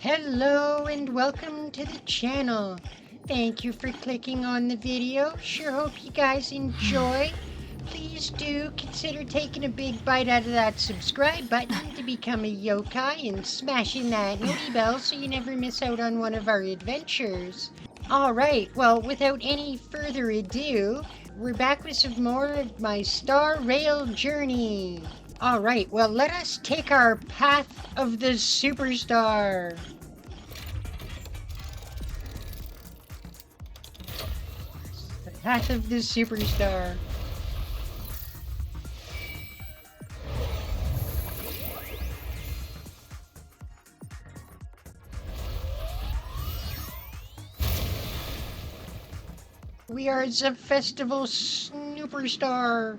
Hello and welcome to the channel. Thank you for clicking on the video. Sure hope you guys enjoy. Please do consider taking a big bite out of that subscribe button to become a yokai and smashing that noti bell so you never miss out on one of our adventures. Alright, well, without any further ado, we're back with some more of my Star Rail journey. Alright, well, let us take our path of the superstar. The path of the superstar. We are the festival superstar.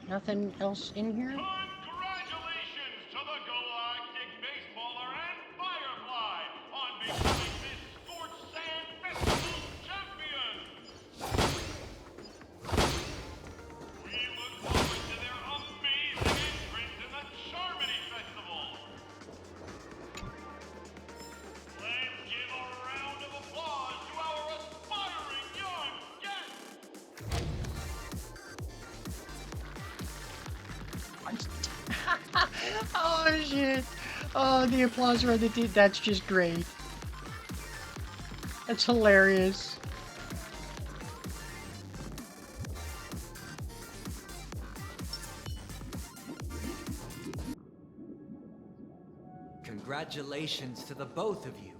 Nothing else in here? Congratulations to the Galactic Baseballer and Firefly on becoming this Scorched Sand Festival champion! We look forward to their amazing entrance in the Charmony Festival! Let's give a round of applause to our aspiring young guests! Oh shit. Oh, the applause for the dude. That's just great. That's hilarious. Congratulations to the both of you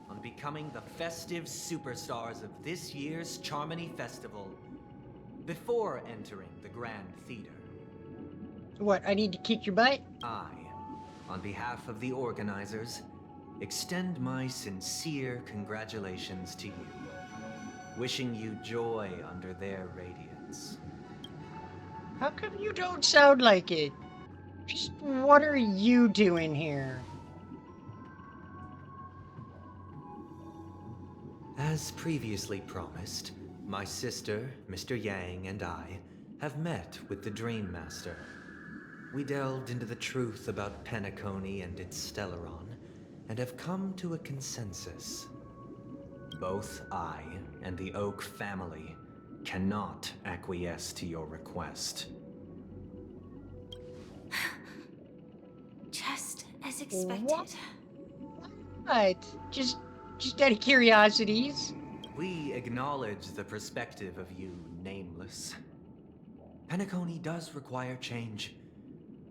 on becoming the festive superstars of this year's Charmony Festival. Before entering the Grand Theater, What, I need to kick your butt? I, on behalf of the organizers, extend my sincere congratulations to you, wishing you joy under their radiance. How come you don't sound like it? Just what are you doing here? As previously promised, my sister, Mr. Yang, and I have met with the Dream Master. We delved into the truth about Penacony and its Stellaron, and have come to a consensus. Both I and the Oak family cannot acquiesce to your request. Just as expected. What? Just out of curiosities. We acknowledge the perspective of you, Nameless. Penacony does require change,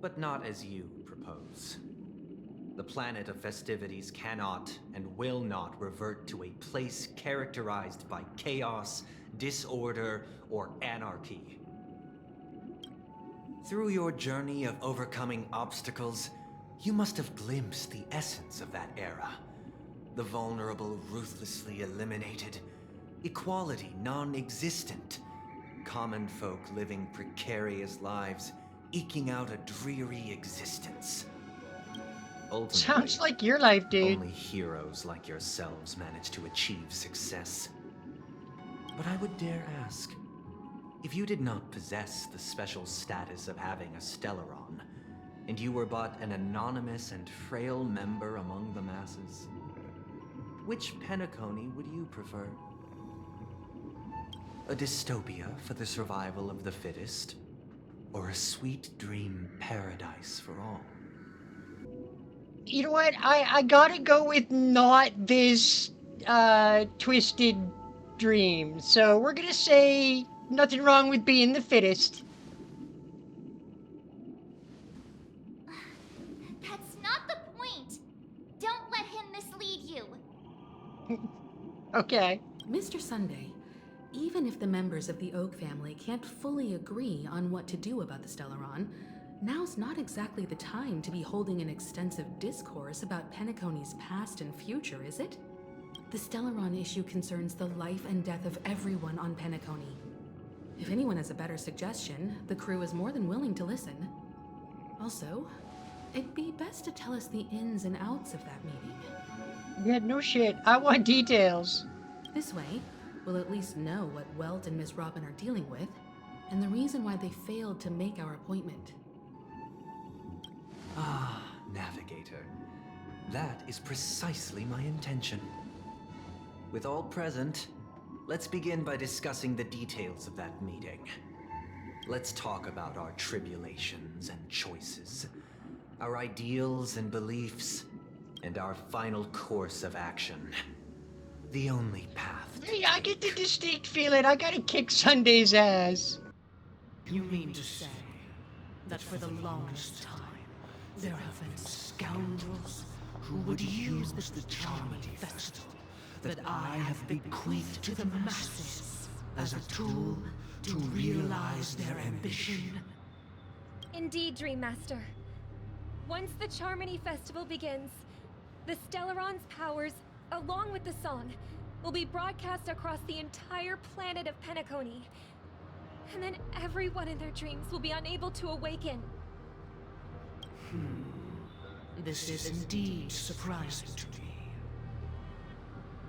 but not as you propose. The planet of festivities cannot and will not revert to a place characterized by chaos, disorder, or anarchy. Through your journey of overcoming obstacles, you must have glimpsed the essence of that era. The vulnerable ruthlessly eliminated, equality non-existent, common folk living precarious lives, eking out a dreary existence. Ultimately, Sounds like your life, dude. only heroes like yourselves manage to achieve success. But I would dare ask, if you did not possess the special status of having a Stellaron, and you were but an anonymous and frail member among the masses, which Penacony would you prefer? A dystopia for the survival of the fittest, or a sweet dream paradise for all? You know what? I gotta go with not this twisted dream. So we're gonna say nothing wrong with being the fittest. That's not the point. Don't let him mislead you. Okay. Mr. Sunday, even if the members of the Oak family can't fully agree on what to do about the Stellaron, now's not exactly the time to be holding an extensive discourse about Penacony's past and future, is it? The Stellaron issue concerns the life and death of everyone on Penacony. If anyone has a better suggestion, the crew is more than willing to listen. Also, it'd be best to tell us the ins and outs of that meeting. Yeah, no shit. I want details. This way, we'll at least know what Welt and Miss Robin are dealing with, and the reason why they failed to make our appointment. Ah, Navigator. That is precisely my intention. With all present, let's begin by discussing the details of that meeting. Let's talk about our tribulations and choices, our ideals and beliefs, and our final course of action. The only path. Hey, I get the distinct feeling I gotta kick Sunday's ass. You mean to say that for the longest time, there have been scoundrels who would use this charming festival that I have bequeathed to the masses as a tool to realize their ambition? Indeed, Dream Master. Once the Charmony Festival begins, the Stellaron's powers, along with the song, will be broadcast across the entire planet of Penacony. And then everyone in their dreams will be unable to awaken. This is indeed surprising to me.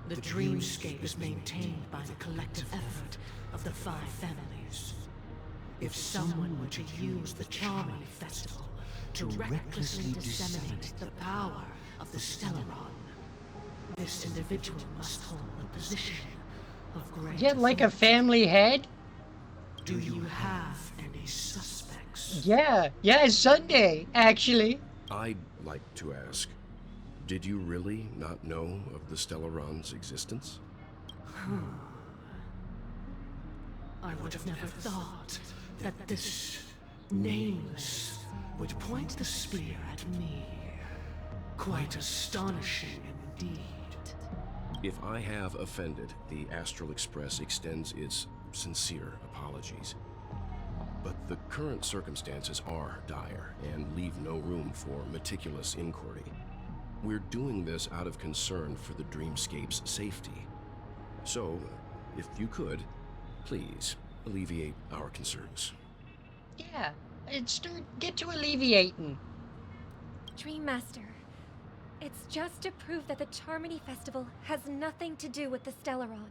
The dreamscape is maintained by the collective effort of the 5 families. If someone were to use the Charmony Festival to recklessly disseminate the power of the Stellaron, this individual must hold a position of great Get like a family head? Do you have any suspects? Yeah, Sunday, actually. I'd like to ask, did you really not know of the Stellaron's existence? I would have never thought that this nameless would point the spear at me. Quite astonishing indeed. If I have offended, the Astral Express extends its sincere apologies. But the current circumstances are dire and leave no room for meticulous inquiry. We're doing this out of concern for the dreamscape's safety. So, if you could, please alleviate our concerns. Yeah, get to alleviating. Dream Master, it's just to prove that the Charmony Festival has nothing to do with the Stellaron.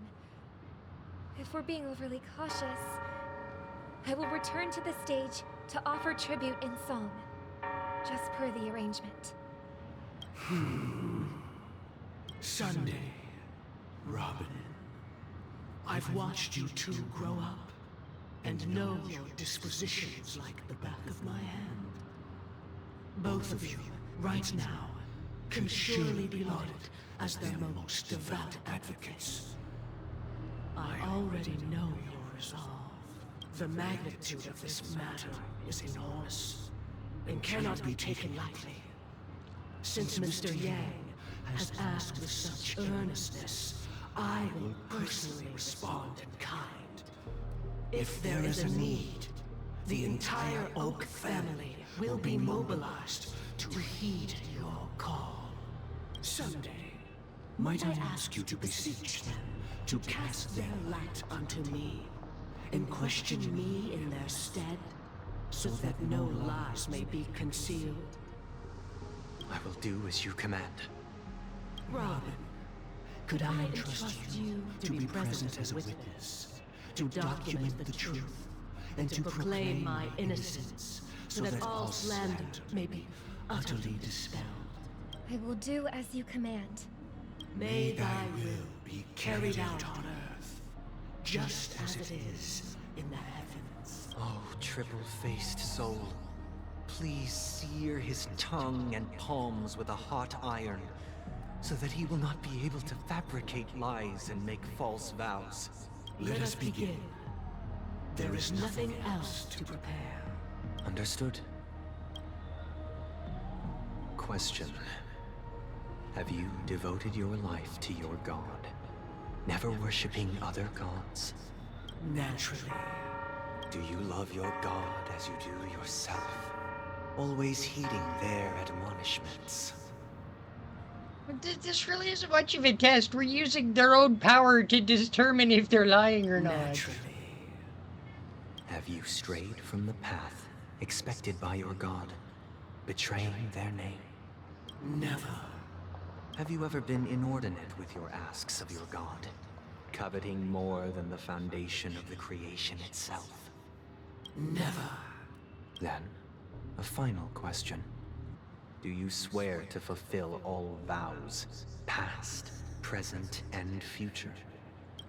If we're being overly cautious, I will return to the stage to offer tribute in song, just per the arrangement. Sunday, Robin, I've watched you two grow up and know your dispositions like the back of my hand. Both of you, right now, can surely be lauded as their most devout advocates. I already know your resolve. The magnitude of this matter is enormous and cannot be taken lightly. Since Mr. Yang has asked with such earnestness, I will personally respond in kind. If there is a need, the entire Oak family will be mobilized to heed your call. Someday, might I ask you to beseech them to cast their light unto me and question me in their stead, so that no lies may be concealed? I will do as you command. Robin, could I entrust you to be present as a witness, to document the truth, and to proclaim my innocence, so that all slander may be utterly dispelled? I will do as you command. May thy will be carried out on earth, just as it is in the heavens. Oh, triple-faced soul. Please sear his tongue and palms with a hot iron, so that he will not be able to fabricate lies and make false vows. Let us begin. There is nothing else to prepare. Understood. Question. Have you devoted your life to your god, never worshipping other gods? Naturally. Do you love your god as you do yourself, always heeding their admonishments? This really isn't much of a test. We're using their own power to determine if they're lying or not. Naturally. Have you strayed from the path expected by your god, betraying their name? Never. Have you ever been inordinate with your asks of your god, coveting more than the foundation of the creation itself? Never. Then, a final question. Do you swear to fulfill all vows, past, present, and future?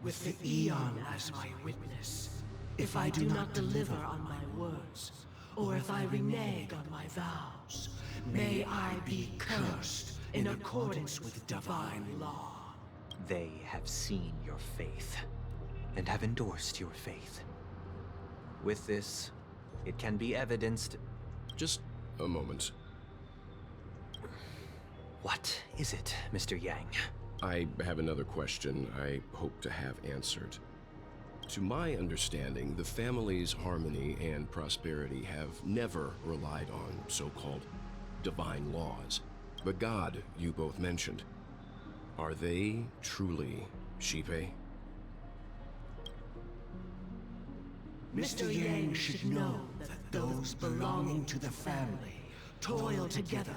With the Eon as my witness, if I do not deliver on my words, or if I renege on my vows, may I be cursed in accordance with divine law. They have seen your faith, and have endorsed your faith. With this, it can be evidenced. Just a moment. What is it, Mr. Yang? I have another question I hope to have answered. To my understanding, the family's harmony and prosperity have never relied on so-called divine laws. The god you both mentioned, are they truly Shipe? Mr. Yang should know that those belonging to the family toil together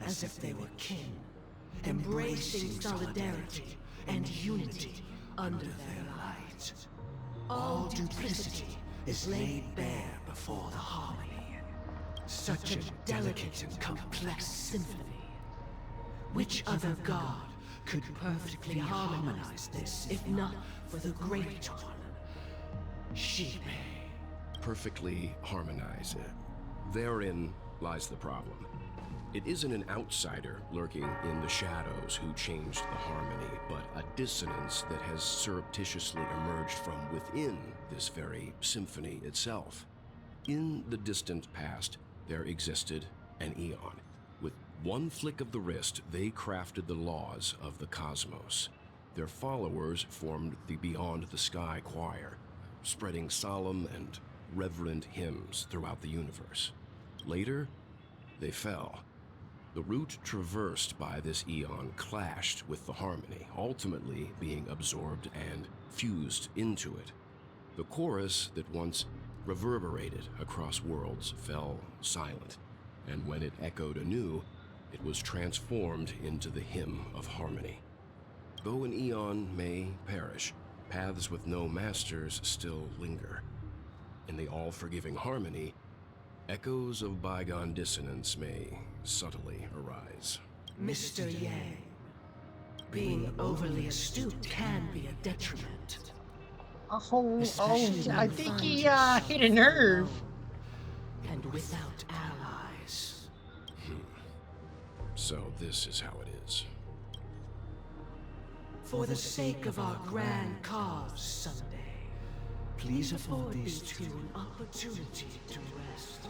as if they were kin, embracing solidarity and unity under their light. All duplicity is laid bare before the harmony. Such a delicate and complex symphony. Which other god could perfectly harmonize this, if not for the great one, Shipe? Perfectly harmonize it. Therein lies the problem. It isn't an outsider lurking in the shadows who changed the harmony, but a dissonance that has surreptitiously emerged from within this very symphony itself. In the distant past, there existed an Eon. With one flick of the wrist, they crafted the laws of the cosmos. Their followers formed the Beyond the Sky Choir, spreading solemn and reverent hymns throughout the universe. Later, they fell. The route traversed by this Eon clashed with the harmony, ultimately being absorbed and fused into it. The chorus that once reverberated across worlds fell silent, and when it echoed anew, it was transformed into the hymn of harmony. Though an Eon may perish, paths with no masters still linger. In the all-forgiving harmony, echoes of bygone dissonance may subtly arise. Mr. Yang, being overly astute can be a detriment. Especially I when think you he find hit a yourself nerve. alone and without allies. So this is how it is. For the sake of our grand cause someday, please afford these two an opportunity to rest.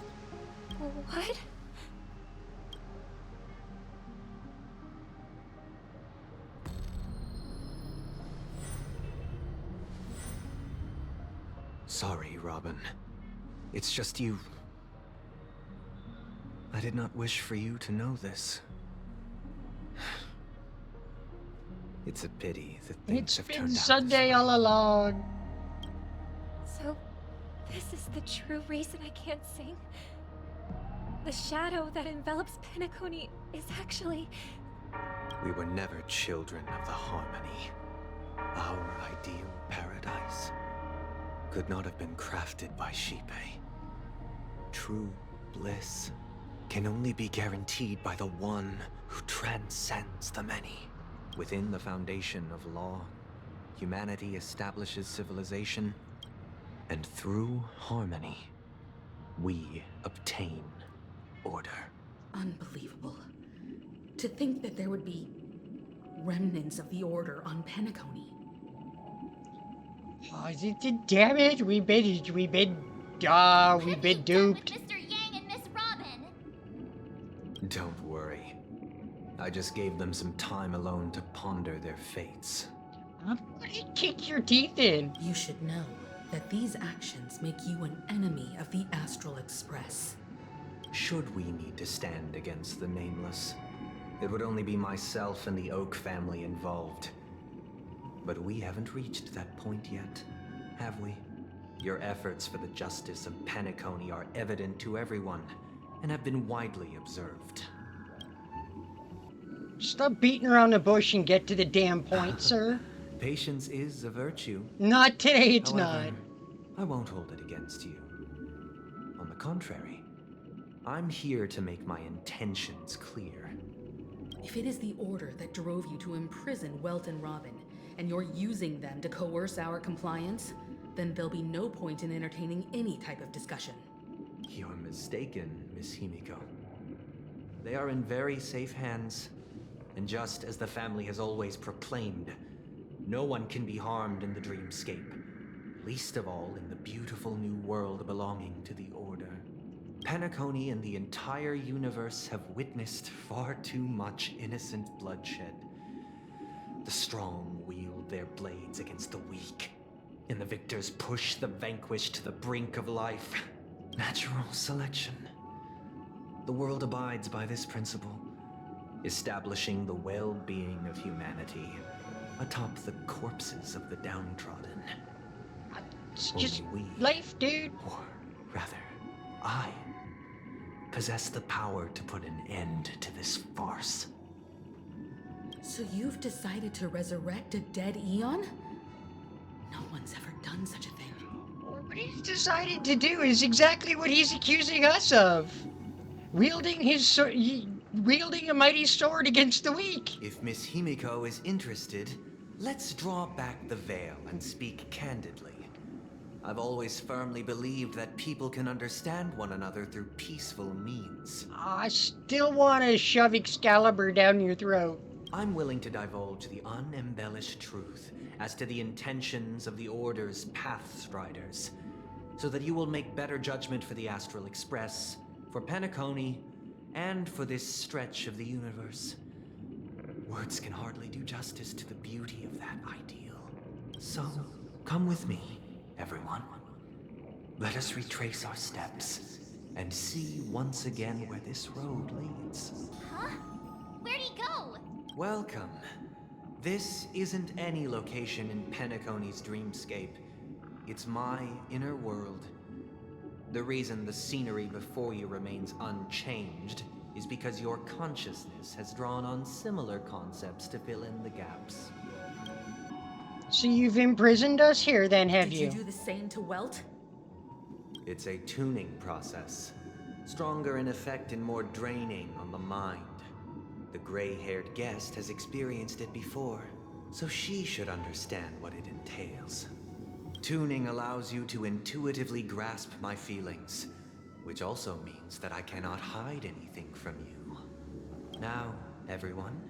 What? Sorry, Robin. It's just you. I did not wish for you to know this. It's a pity that things It's have been turned out Sunday this way. all along. So, this is the true reason I can't sing? The shadow that envelops Penacony is actually... We were never children of the harmony. Our ideal paradise could not have been crafted by Shipe. True bliss can only be guaranteed by the one who transcends the many. Within the foundation of law, humanity establishes civilization, and through harmony, we obtain order. Unbelievable. To think that there would be remnants of the Order on Penacony. Oh, damn it! We've been What have you duped. done with Mr. Yang and Miss Robin? Don't worry. I just gave them some time alone to ponder their fates. I'm gonna kick your teeth in. You should know that these actions make you an enemy of the Astral Express. Should we need to stand against the Nameless, it would only be myself and the Oak family involved. But we haven't reached that point yet, have we? Your efforts for the justice of Penacony are evident to everyone, and have been widely observed. Stop beating around the bush and get to the damn point, sir. Patience is a virtue. Not today, it's However, not. I won't hold it against you. On the contrary, I'm here to make my intentions clear. If it is the Order that drove you to imprison Welt and Robin, and you're using them to coerce our compliance, then there'll be no point in entertaining any type of discussion. You're mistaken, Miss Himiko. They are in very safe hands, and just as the family has always proclaimed, no one can be harmed in the dreamscape, least of all in the beautiful new world belonging to the Order. Penacony and the entire universe have witnessed far too much innocent bloodshed. The strong wield their blades against the weak, and the victors push the vanquished to the brink of life. Natural selection. The world abides by this principle, establishing the well-being of humanity atop the corpses of the downtrodden. It's just Only we, life, dude. or rather, I, possess the power to put an end to this farce. So you've decided to resurrect a dead Eon? No one's ever done such a thing. What he's decided to do is exactly what he's accusing us of. Wielding a mighty sword against the weak. If Miss Himiko is interested, let's draw back the veil and speak candidly. I've always firmly believed that people can understand one another through peaceful means. I still want to shove Excalibur down your throat. I'm willing to divulge the unembellished truth as to the intentions of the Order's Pathstriders, so that you will make better judgment for the Astral Express, for Penacony, and for this stretch of the universe. Words can hardly do justice to the beauty of that ideal. So, come with me, everyone. Let us retrace our steps and see once again where this road leads. Huh? Where'd he go? Welcome. This isn't any location in Penacony's dreamscape. It's my inner world. The reason the scenery before you remains unchanged is because your consciousness has drawn on similar concepts to fill in the gaps. So you've imprisoned us here then, have Did you? you do the same to Welt? It's a tuning process. Stronger in effect and more draining on the mind. The gray-haired guest has experienced it before, so she should understand what it entails. Tuning allows you to intuitively grasp my feelings, which also means that I cannot hide anything from you. Now, everyone,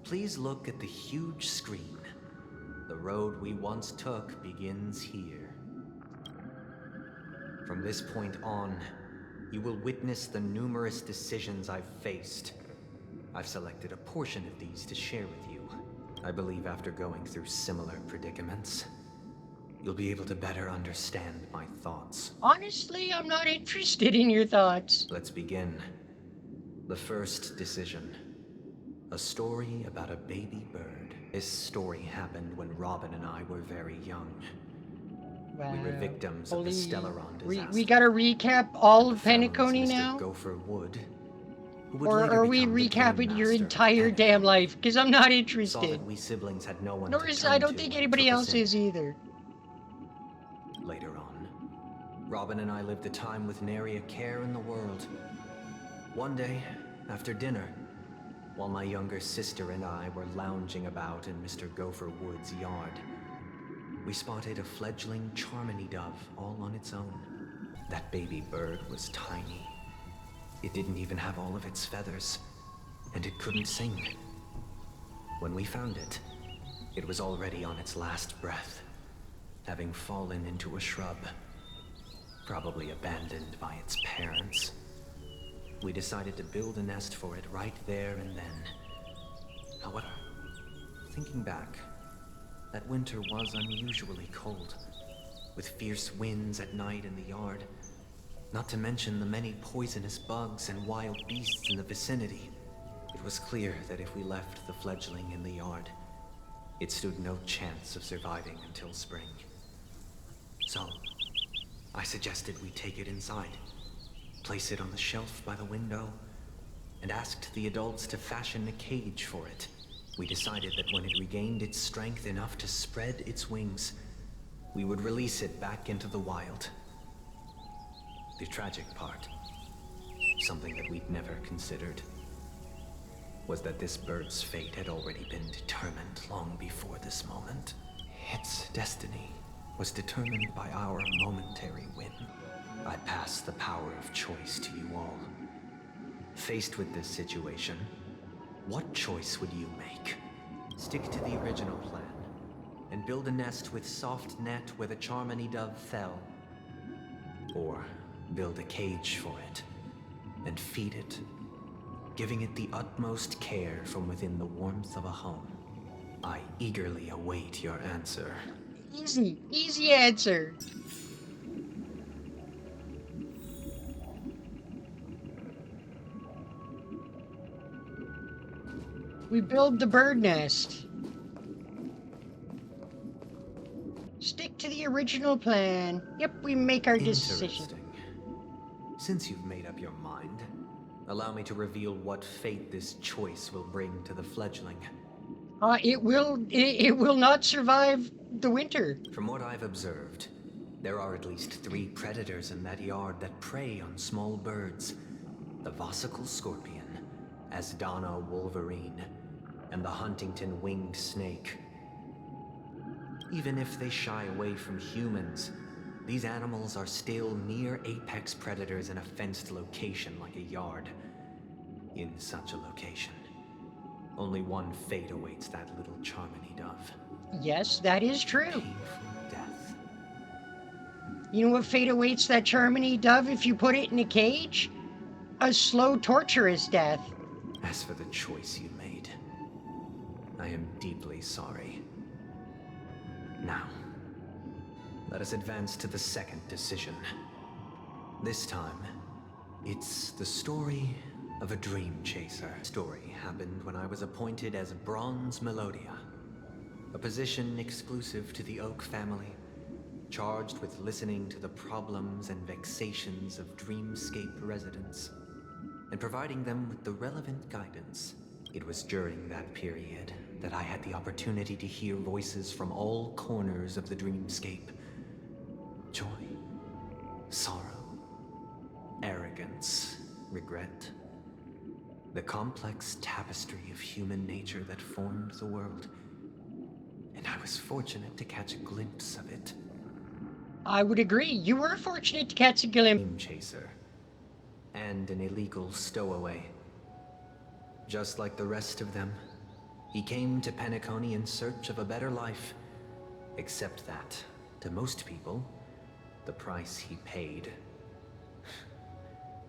please look at the huge screen. The road we once took begins here. From this point on, you will witness the numerous decisions I've faced. I've selected a portion of these to share with you. I believe after going through similar predicaments, you'll be able to better understand my thoughts. Honestly, I'm not interested in your thoughts. Let's begin. The first decision. A story about a baby bird. This story happened when Robin and I were very young. Wow. We were victims of the Stellaron disaster. We gotta recap all of Fellows Penacony Mr. now? Gopher Wood, who would Or later are we become the recapping your Dream Master entire of damn Penacony. life? Because I'm not Saw interested. that we siblings had no one Nor to is turn I don't to think and anybody took us else in. is either. Later on, Robin and I lived a time with nary a care in the world. One day, after dinner, while my younger sister and I were lounging about in Mr. Gopher Wood's yard, we spotted a fledgling Charmony dove all on its own. That baby bird was tiny. It didn't even have all of its feathers, and it couldn't sing. When we found it, it was already on its last breath, having fallen into a shrub, probably abandoned by its parents. We decided to build a nest for it right there and then. However, thinking back, that winter was unusually cold, with fierce winds at night in the yard, not to mention the many poisonous bugs and wild beasts in the vicinity. It was clear that if we left the fledgling in the yard, it stood no chance of surviving until spring. So, I suggested we take it inside, place it on the shelf by the window, and asked the adults to fashion a cage for it. We decided that when it regained its strength enough to spread its wings, we would release it back into the wild. The tragic part. something that we'd never considered, was that this bird's fate had already been determined long before this moment. Its destiny was determined by our momentary win. I pass the power of choice to you all. Faced with this situation, what choice would you make? Stick to the original plan and build a nest with soft net where the Charmony dove fell. Or build a cage for it and feed it, giving it the utmost care from within the warmth of a home. I eagerly await your answer. Easy answer. We build the bird nest. Stick to the original plan. Yep, we make our decision. Interesting. Since you've made up your mind, allow me to reveal what fate this choice will bring to the fledgling. It will not survive the winter. From what I've observed, there are at least 3 predators in that yard that prey on small birds. The Vosicle scorpion, Asdana wolverine, and the Huntington winged snake. Even if they shy away from humans, these animals are still near apex predators in a fenced location like a yard. In such a location, only one fate awaits that little Charmony dove. Yes, that is true. Painful death. You know what fate awaits that Charmony dove if you put it in a cage? A slow, torturous death. As for the choice you made, I am deeply sorry. Now, let us advance to the second decision. This time, it's the story of a dream chaser. Story happened when I was appointed as Bronze Melodia, a position exclusive to the Oak family, charged with listening to the problems and vexations of Dreamscape residents, and providing them with the relevant guidance. It was during that period that I had the opportunity to hear voices from all corners of the Dreamscape. Joy, sorrow, arrogance, regret. The complex tapestry of human nature that formed the world. And I was fortunate to catch a glimpse of it. I would agree. You were fortunate to catch a glimpse. Dream chaser. And an illegal stowaway. Just like the rest of them, he came to Penacony in search of a better life. Except that, to most people, the price he paid,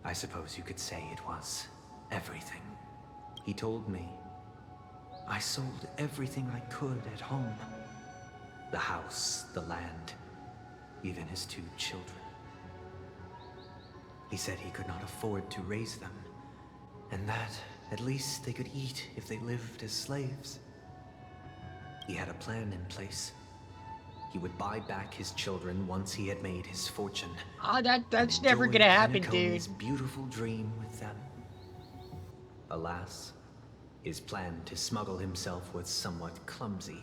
I suppose you could say it was everything. He told me I sold everything I could at home. The house, the land, even his 2 children. He said he could not afford to raise them, and that at least they could eat if they lived as slaves. He had a plan in place. He would buy back his children once he had made his fortune. That's and never enjoy gonna happen, Penacony's dude. beautiful dream with them. Alas, his plan to smuggle himself was somewhat clumsy,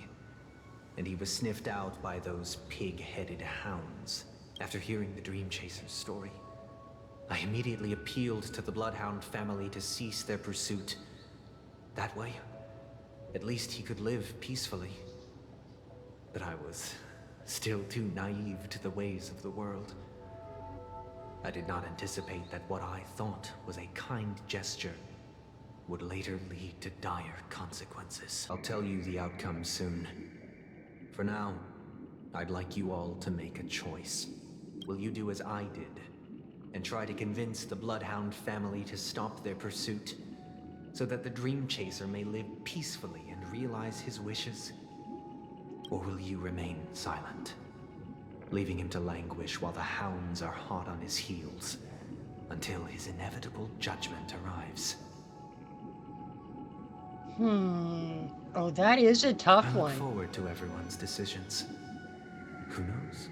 and he was sniffed out by those pig-headed hounds. After hearing the Dream Chaser's story, I immediately appealed to the Bloodhound family to cease their pursuit. That way, at least he could live peacefully. But I was still too naive to the ways of the world. I did not anticipate that what I thought was a kind gesture would later lead to dire consequences. I'll tell you the outcome soon. For now, I'd like you all to make a choice. Will you do as I did, and try to convince the Bloodhound family to stop their pursuit, so that the Dream Chaser may live peacefully and realize his wishes? Or will you remain silent, leaving him to languish while the hounds are hot on his heels, until his inevitable judgment arrives? Oh, that is a tough I look one. forward to everyone's decisions. Who knows?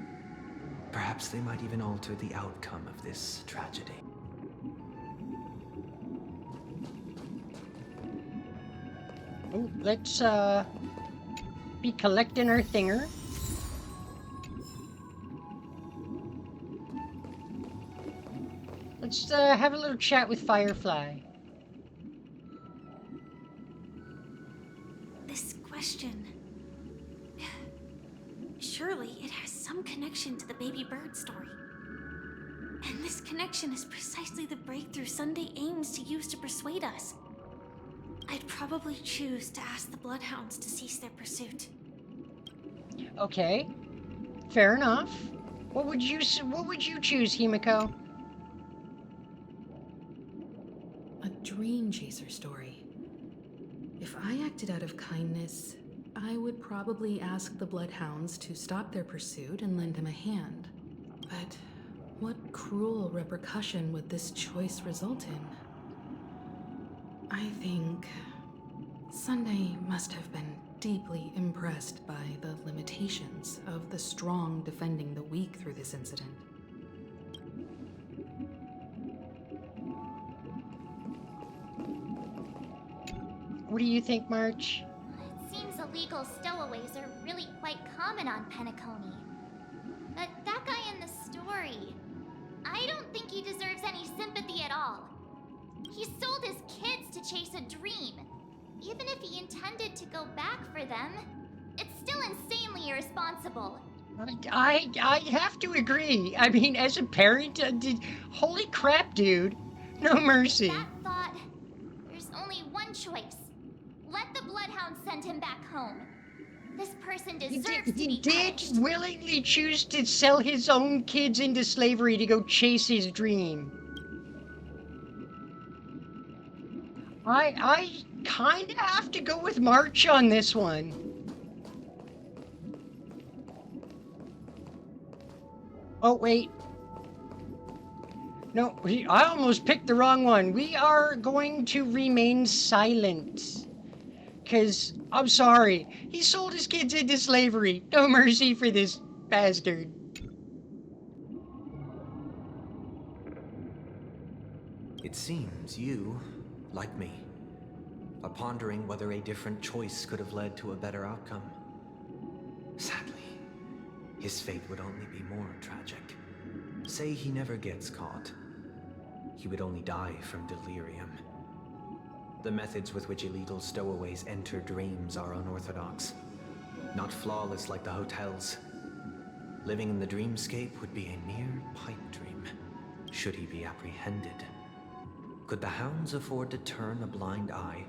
Perhaps they might even alter the outcome of this tragedy. Oh, let's be collecting our thinger. Let's have a little chat with Firefly. This question. Surely it has some connection to the baby bird story. And this connection is precisely the breakthrough Sunday aims to use to persuade us. I'd probably choose to ask the Bloodhounds to cease their pursuit. Okay, fair enough. What would you choose, Himiko? A dream chaser story. If I acted out of kindness, I would probably ask the Bloodhounds to stop their pursuit and lend him a hand. But what cruel repercussion would this choice result in? I think Sunday must have been deeply impressed by the limitations of the strong defending the weak through this incident. What do you think, March? It seems illegal stowaways are really quite common on Penacony. But that guy in the story, I don't think he deserves any sympathy at all. He sold his kids to chase a dream. Even if he intended to go back for them, it's still insanely irresponsible. I have to agree. I mean, as a parent, holy crap, dude. No mercy. That thought, there's only one choice. Let the Bloodhounds send him back home. This person deserves to be He did punished. willingly choose to sell his own kids into slavery to go chase his dream. I kind of have to go with March on this one. Oh, wait. No, I almost picked the wrong one. We are going to remain silent. Because, I'm sorry, he sold his kids into slavery. No mercy for this bastard. It seems you, like me, are pondering whether a different choice could have led to a better outcome. Sadly, his fate would only be more tragic. Say he never gets caught. He would only die from delirium. The methods with which illegal stowaways enter dreams are unorthodox, not flawless like the hotels. Living in the dreamscape would be a mere pipe dream, should he be apprehended. Could the hounds afford to turn a blind eye?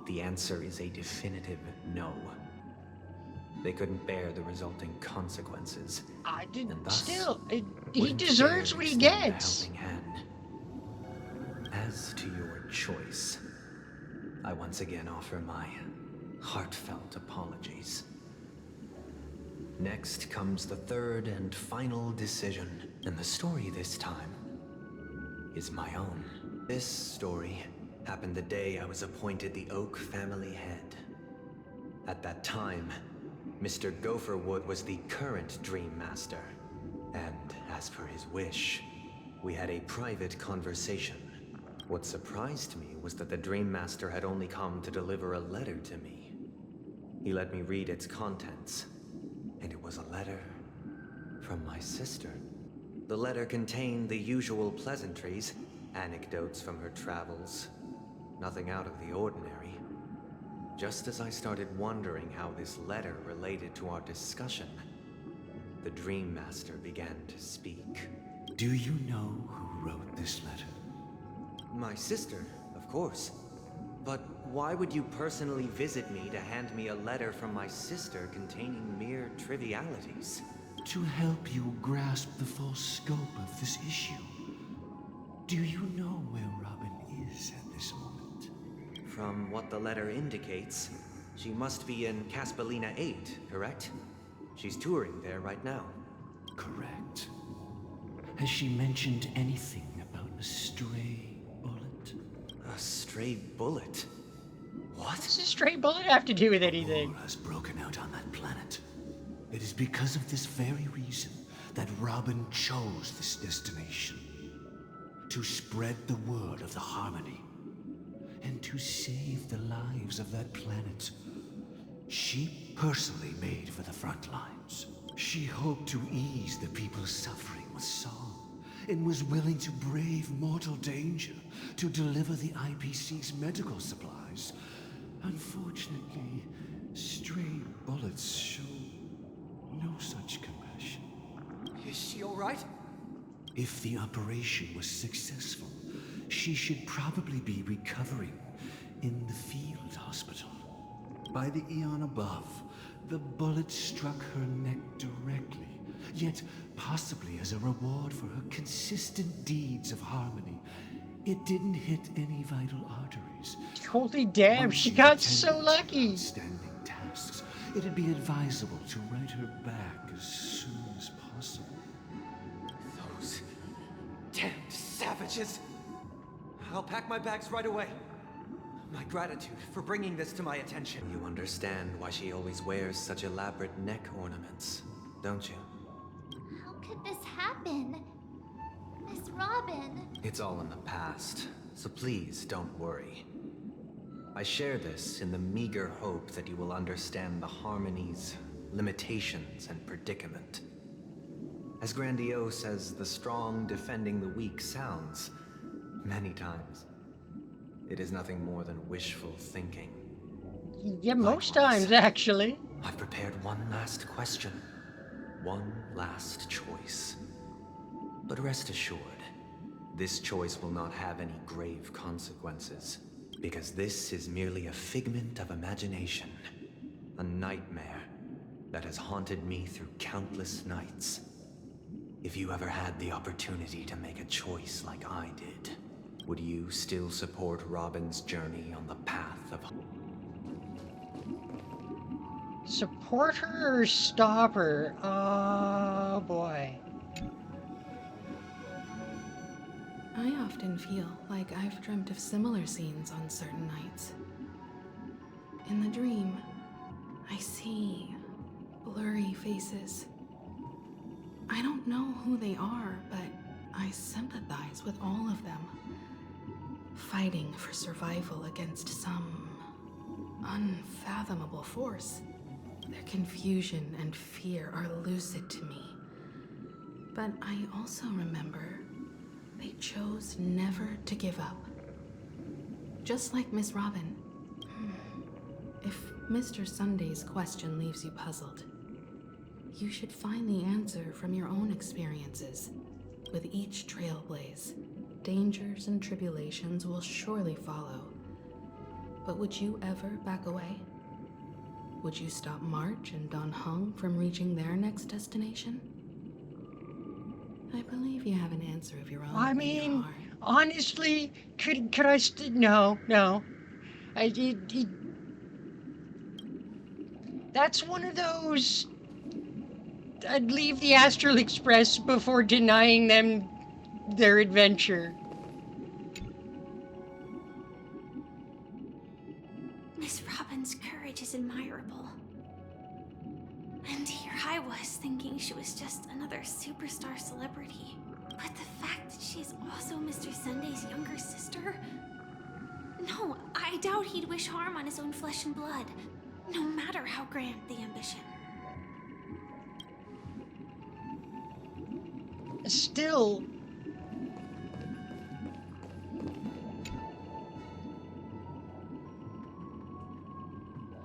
The answer is a definitive no. They couldn't bear the resulting consequences. And thus He wouldn't deserves dare what he extend a gets. helping hand. As to your choice, I once again offer my heartfelt apologies. Next comes the third and final decision, and the story this time is my own. This story happened the day I was appointed the Oak family head. At that time, Mr. Gopherwood was the current Dream Master, and as per his wish, we had a private conversation. What surprised me was that the Dream Master had only come to deliver a letter to me. He let me read its contents, and it was a letter from my sister. The letter contained the usual pleasantries, anecdotes from her travels, nothing out of the ordinary. Just as I started wondering how this letter related to our discussion, the Dream Master began to speak. Do you know who wrote this letter? My sister, of course. But why would you personally visit me to hand me a letter from my sister containing mere trivialities? To help you grasp the full scope of this issue. Do you know where Robin is at this moment? From what the letter indicates, she must be in Caspelina 8, correct? She's touring there right now. Correct. Has she mentioned anything about a stray bullet? A stray bullet? What? What's a stray bullet have to do with anything? War has broken out on that planet. It is because of this very reason that Robin chose this destination. To spread the word of the Harmony. And to save the lives of that planet. She personally made for the front lines. She hoped to ease the people's suffering with song, and was willing to brave mortal danger to deliver the IPC's medical supplies. Unfortunately, stray bullets show no such compassion. Is she all right? If the operation was successful, she should probably be recovering in the field hospital. By the eon above, the bullet struck her neck directly, yet possibly as a reward for her consistent deeds of harmony, it didn't hit any vital arteries. Holy damn, Once she you got attended so to lucky. outstanding tasks, it'd be advisable to write her back as soon as possible. Those damned savages! I'll pack my bags right away. My gratitude for bringing this to my attention. You understand why she always wears such elaborate neck ornaments, don't you? How could this happen? Miss Robin. It's all in the past, so please don't worry. I share this in the meager hope that you will understand the harmony's limitations and predicament. As grandiose as the strong defending the weak sounds, many times, it is nothing more than wishful thinking. Yeah, most Likewise. times, actually. I've prepared one last question, one last choice. But rest assured, this choice will not have any grave consequences, because this is merely a figment of imagination, a nightmare that has haunted me through countless nights. If you ever had the opportunity to make a choice like I did, would you still support Robin's journey on the path of... Support her or stop her? Oh boy. I often feel like I've dreamt of similar scenes on certain nights. In the dream, I see blurry faces. I don't know who they are, but I sympathize with all of them. Fighting for survival against some unfathomable force. Their confusion and fear are lucid to me. But I also remember they chose never to give up. Just like Miss Robin. If Mr. Sunday's question leaves you puzzled, you should find the answer from your own experiences. With each trailblaze, dangers and tribulations will surely follow. But would you ever back away? Would you stop March and Don Hung from reaching their next destination? I believe you have an answer of your own. I in your mean, heart. honestly, could I no. That's one of those. I'd leave the Astral Express before denying them their adventure. Miss Robin's courage is admirable. And here I was thinking she was just another superstar celebrity. But the fact that she's also Mr. Sunday's younger sister? No, I doubt he'd wish harm on his own flesh and blood, no matter how grand the ambition. Still,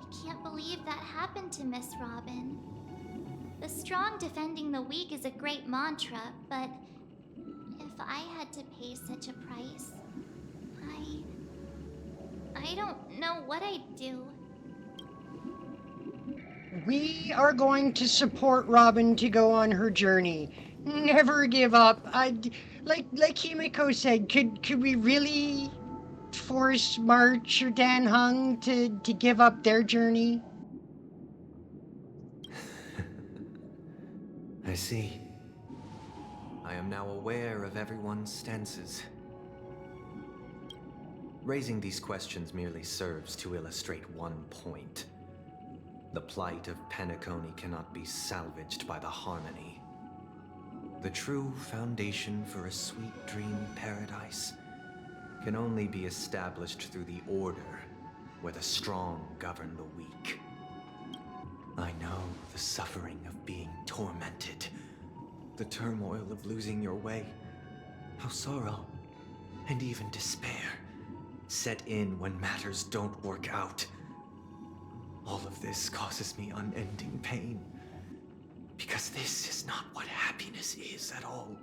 I can't believe that happened to Miss Robin. The strong defending the weak is a great mantra, but if I had to pay such a price, I don't know what I'd do. we are going to support Robin to go on her journey. Never give up. Like Himiko said, could we really force March or Dan Hung to give up their journey? I see. I am now aware of everyone's stances. Raising these questions merely serves to illustrate one point. The plight of Penacony cannot be salvaged by the harmony. The true foundation for a sweet dream paradise can only be established through the order where the strong govern the weak. I know the suffering of being tormented, the turmoil of losing your way, how sorrow and even despair set in when matters don't work out. All of this causes me unending pain, because this is not what happiness is at all.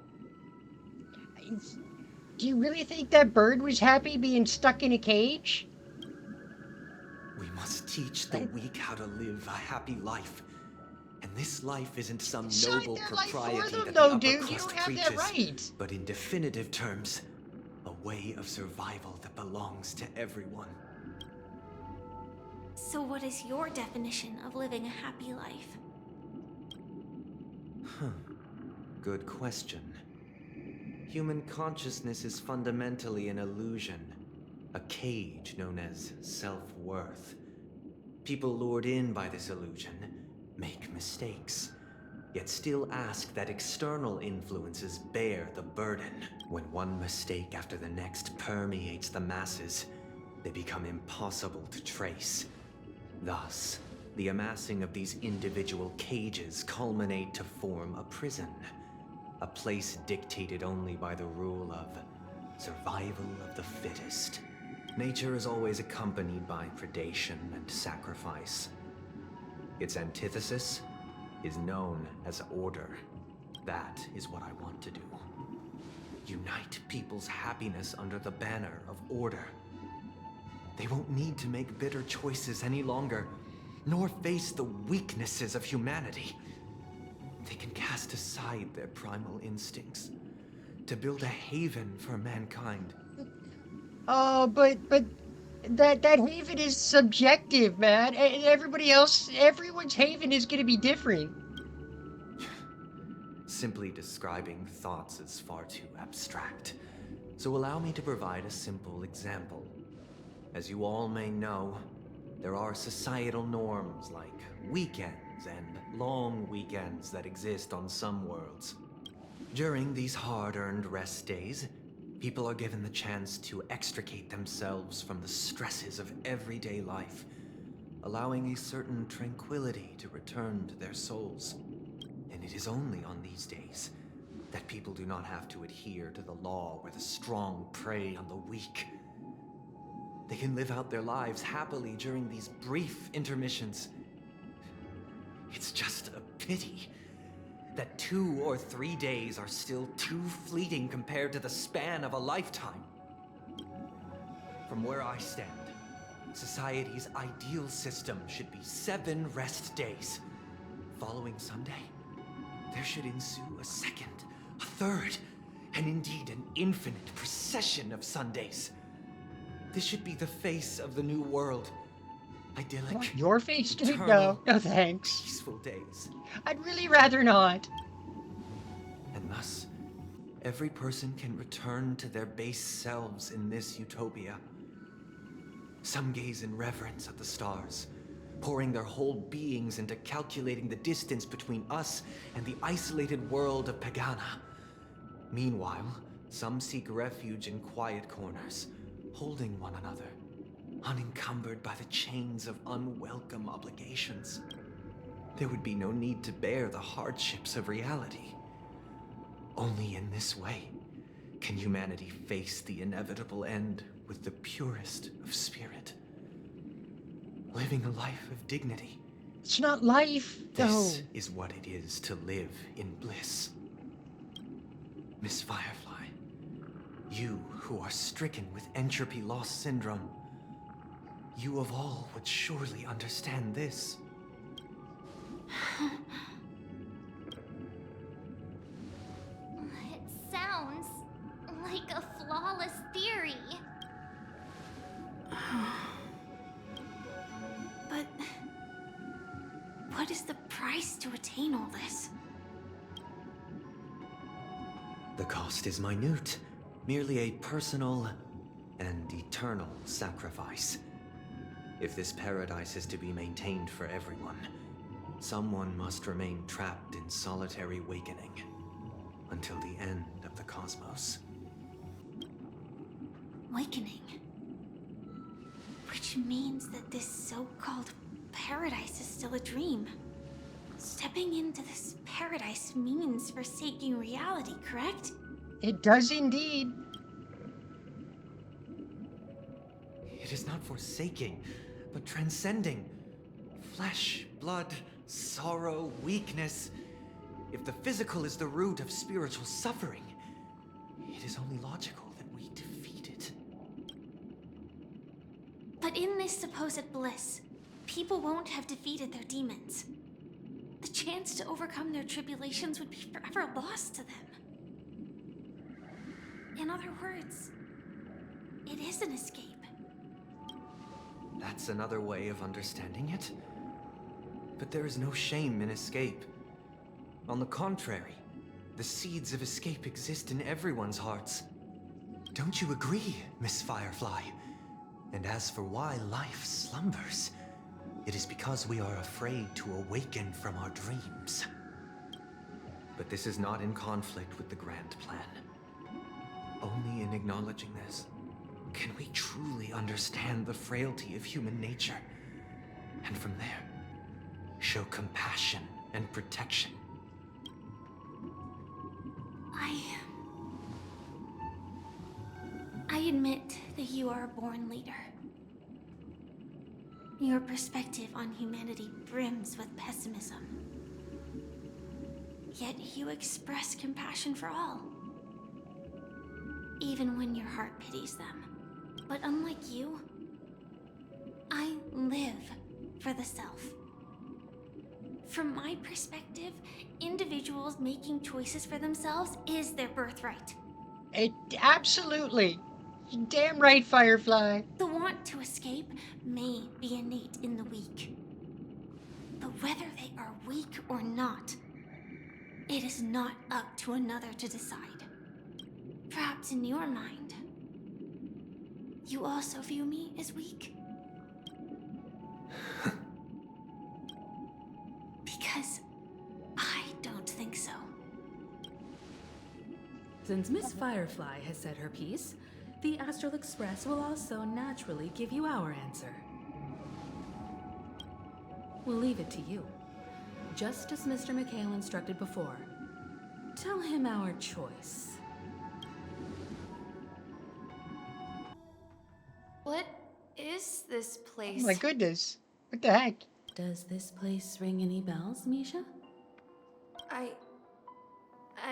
Do you really think that bird was happy being stuck in a cage? We must teach the weak how to live a happy life. And this life isn't some Sign noble their life for propriety them, that though, the upper dude. You crust don't have preaches, that right. but in definitive terms, a way of survival that belongs to everyone. So what is your definition of living a happy life? Good question. Human consciousness is fundamentally an illusion, a cage known as self-worth. People lured in by this illusion make mistakes, yet still ask that external influences bear the burden. When one mistake after the next permeates the masses, they become impossible to trace. Thus, the amassing of these individual cages culminate to form a prison, a place dictated only by the rule of survival of the fittest. Nature is always accompanied by predation and sacrifice. Its antithesis is known as order. That is what I want to do. Unite people's happiness under the banner of order. They won't need to make bitter choices any longer, nor face the weaknesses of humanity. They can cast aside their primal instincts to build a haven for mankind. Oh, but that haven is subjective, man. Everyone's haven is gonna be different. Simply describing thoughts is far too abstract. So allow me to provide a simple example. As you all may know, there are societal norms like weekends and long weekends that exist on some worlds. During these hard-earned rest days, people are given the chance to extricate themselves from the stresses of everyday life, allowing a certain tranquility to return to their souls. And it is only on these days that people do not have to adhere to the law where the strong prey on the weak. They can live out their lives happily during these brief intermissions. It's just a pity that 2 or 3 days are still too fleeting compared to the span of a lifetime. From where I stand, society's ideal system should be 7 rest days. Following Sunday, there should ensue a second, a third, and indeed an infinite procession of Sundays. This should be the face of the new world. Idyllic, Your face, dude? eternal, No thanks. peaceful days. I'd really rather not. And thus, every person can return to their base selves in this utopia. Some gaze in reverence at the stars, pouring their whole beings into calculating the distance between us and the isolated world of Pagana. Meanwhile, some seek refuge in quiet corners, holding one another, unencumbered by the chains of unwelcome obligations. There would be no need to bear the hardships of reality. Only in this way can humanity face the inevitable end with the purest of spirit, living a life of dignity. It's not life, though. This is what it is to live in bliss. Miss Firefly, you who are stricken with entropy loss syndrome, you of all would surely understand this. It sounds like a flawless theory. But what is the price to attain all this? The cost is minute, merely a personal and eternal sacrifice. If this paradise is to be maintained for everyone, someone must remain trapped in solitary awakening until the end of the cosmos. Awakening. Which means that this so-called paradise is still a dream. Stepping into this paradise means forsaking reality, correct? It does indeed. It is not forsaking, but transcending. Flesh, blood, sorrow, weakness. If the physical is the root of spiritual suffering, it is only logical that we defeat it. But in this supposed bliss, people won't have defeated their demons. The chance to overcome their tribulations would be forever lost to them. In other words, it is an escape. That's another way of understanding it. But there is no shame in escape. On the contrary, the seeds of escape exist in everyone's hearts. Don't you agree, Miss Firefly? And as for why life slumbers, it is because we are afraid to awaken from our dreams. But this is not in conflict with the grand plan. Only in acknowledging this can we truly understand the frailty of human nature, and from there, show compassion and protection. I admit that you are a born leader. Your perspective on humanity brims with pessimism. Yet you express compassion for all, even when your heart pities them. But unlike you, I live for the self. From my perspective, individuals making choices for themselves is their birthright. Absolutely. You're damn right, Firefly. The want to escape may be innate in the weak. But whether they are weak or not, it is not up to another to decide. Perhaps in your mind, you also view me as weak? Because I don't think so. Since Miss Firefly has said her piece, the Astral Express will also naturally give you our answer. We'll leave it to you. Just as Mr. McHale instructed before. Tell him our choice. What is this place? Oh my goodness. What the heck? Does this place ring any bells, Misha? I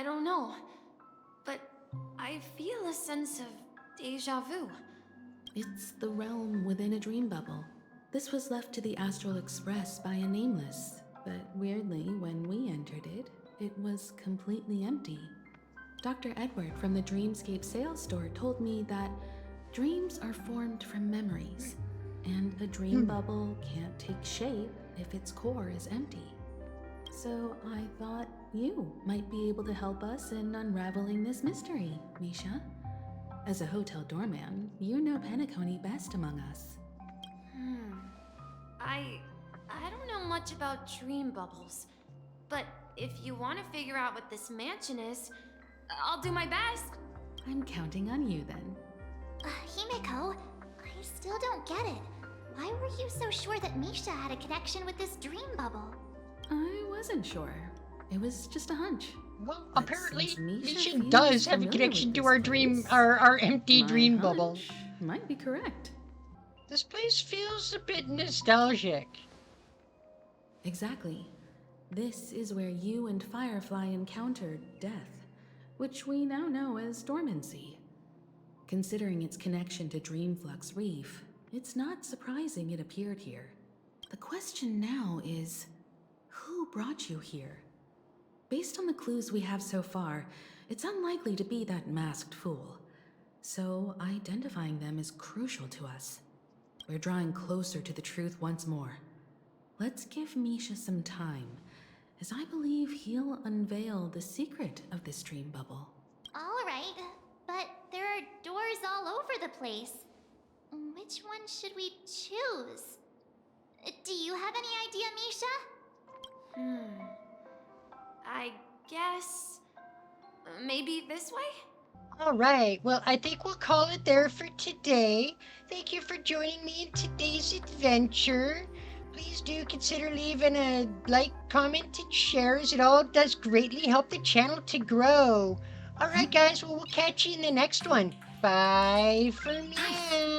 don't know, but I feel a sense of deja vu. It's the realm within a dream bubble. This was left to the Astral Express by a nameless, but weirdly, when we entered it, it was completely empty. Dr. Edward from the Dreamscape sales store told me that dreams are formed from memories, and a dream bubble can't take shape if its core is empty. So I thought you might be able to help us in unraveling this mystery, Misha. As a hotel doorman, you know Penacony best among us. I don't know much about dream bubbles, but if you want to figure out what this mansion is, I'll do my best. I'm counting on you then. Himeko, I still don't get it. Why were you so sure that Misha had a connection with this dream bubble? I wasn't sure. It was just a hunch. Well, But apparently, since Misha Misha feels does have a familiar connection with to this our dream, place, our empty my dream bubble. hunch might be correct. This place feels a bit nostalgic. Exactly. This is where you and Firefly encountered death, which we now know as dormancy. Considering its connection to Dreamflux Reef, it's not surprising it appeared here. The question now is, who brought you here? Based on the clues we have so far, it's unlikely to be that masked fool. So identifying them is crucial to us. We're drawing closer to the truth once more. Let's give Misha some time, as I believe he'll unveil the secret of this dream bubble. All right, but there are doors all over the place. Which one should we choose? Do you have any idea, Misha? I guess maybe this way? All right, well, I think we'll call it there for today. Thank you for joining me in today's adventure. Please do consider leaving a like, comment, and shares. It all does greatly help the channel to grow. All right, guys. Well, we'll catch you in the next one. Bye for now.